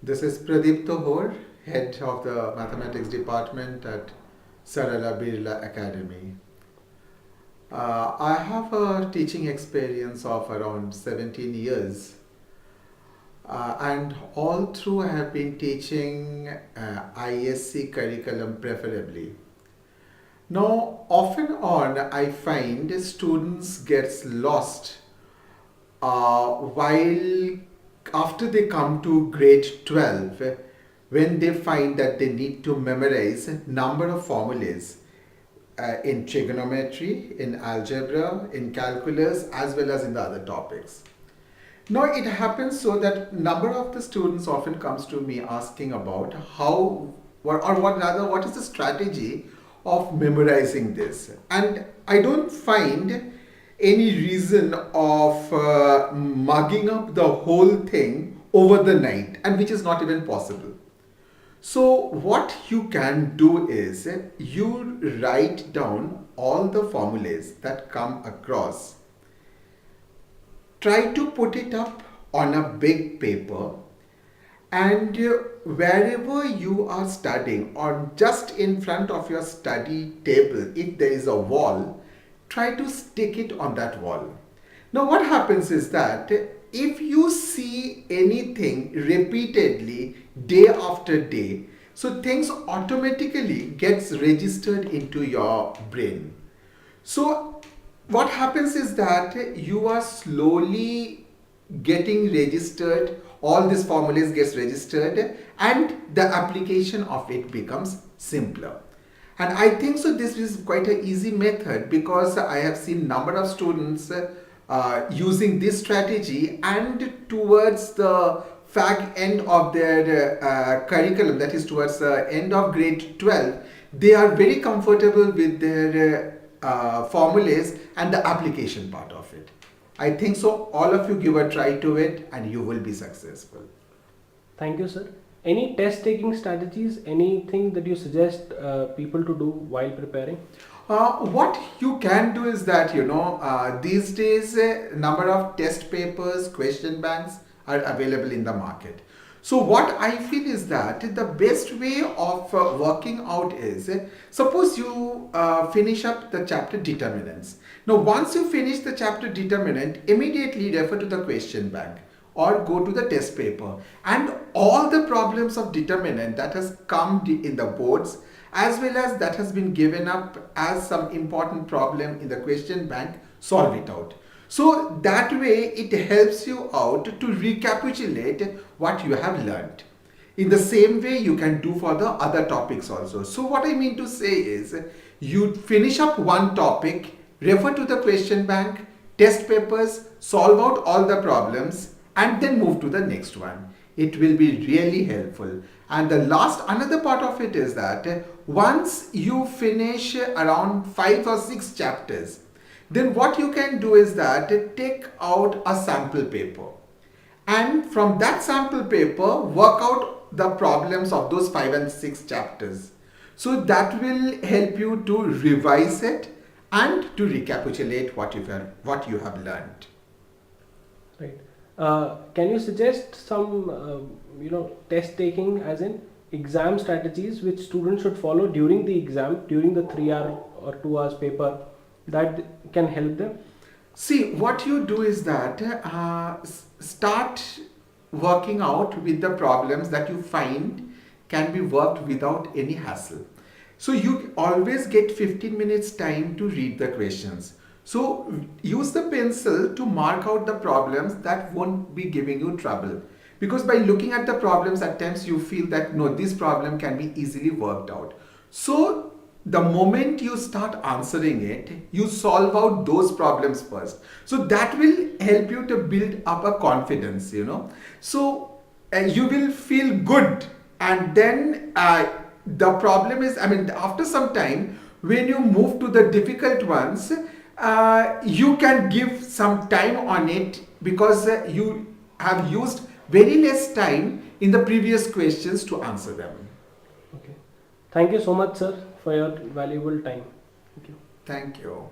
This is Hore, head of the mathematics department at Sarala Birla Academy. I have a teaching experience of around 17 years, and all through I have been teaching ISC curriculum preferably. Now, often on, I find students gets lost while after they come to grade 12, when they find that they need to memorize a number of formulas in trigonometry, in algebra, in calculus, as well as in the other topics. Now it happens so that number of the students often comes to me asking about how what is the strategy of memorizing this, and I don't find any reason of mugging up the whole thing over the night, and which is not even possible. So what you can do is you write down all the formulas that come across. Try to put it up on a big paper, and wherever you are studying or just in front of your study table, if there is a wall, try to stick it on that wall. Now what happens is that if you see anything repeatedly day after day, so things automatically gets registered into your brain. So what happens is that you are slowly getting registered, all these formulas gets registered, and the application of it becomes simpler. And I think so this is quite an easy method, because I have seen number of students using this strategy, and towards the fag end of their curriculum, that is towards the end of grade 12, they are very comfortable with their formulas and the application part of it. I think so all of you give a try to it and you will be successful. Thank you, sir. Any test taking strategies, anything that you suggest people to do while preparing? What you can do is that, these days number of test papers, question banks are available in the market. So what I feel is that the best way of working out is, suppose you finish up the chapter determinants. Now once you finish the chapter determinant, immediately refer to the question bank or go to the test paper, and all the problems of determinant that has come in the boards, as well as that has been given up as some important problem in the question bank, solve it out. So that way it helps you out to recapitulate what you have learned. In the same way you can do for the other topics also. So what I mean to say is, you finish up one topic, refer to the question bank, test papers, solve out all the problems, and then move to the next one. It will be really helpful. And the last, another part of it is that once you finish around 5 or 6 chapters, then what you can do is that take out a sample paper, and from that sample paper work out the problems of those 5 and 6 chapters. So that will help you to revise it and to recapitulate what you have learned. Right. Can you suggest some, test taking, as in exam strategies, which students should follow during the exam, during the 3 hour or 2 hours paper, that can help them? See, what you do is that start working out with the problems that you find can be worked without any hassle. So you always get 15 minutes time to read the questions. So use the pencil to mark out the problems that won't be giving you trouble. Because by looking at the problems, at times you feel that no, this problem can be easily worked out. So the moment you start answering it, you solve out those problems first. So that will help you to build up a confidence, So you will feel good, and then the problem is, after some time, when you move to the difficult ones, you can give some time on it, because you have used very less time in the previous questions to answer them. Okay. Thank you so much, sir, for your valuable time. Thank you. Thank you.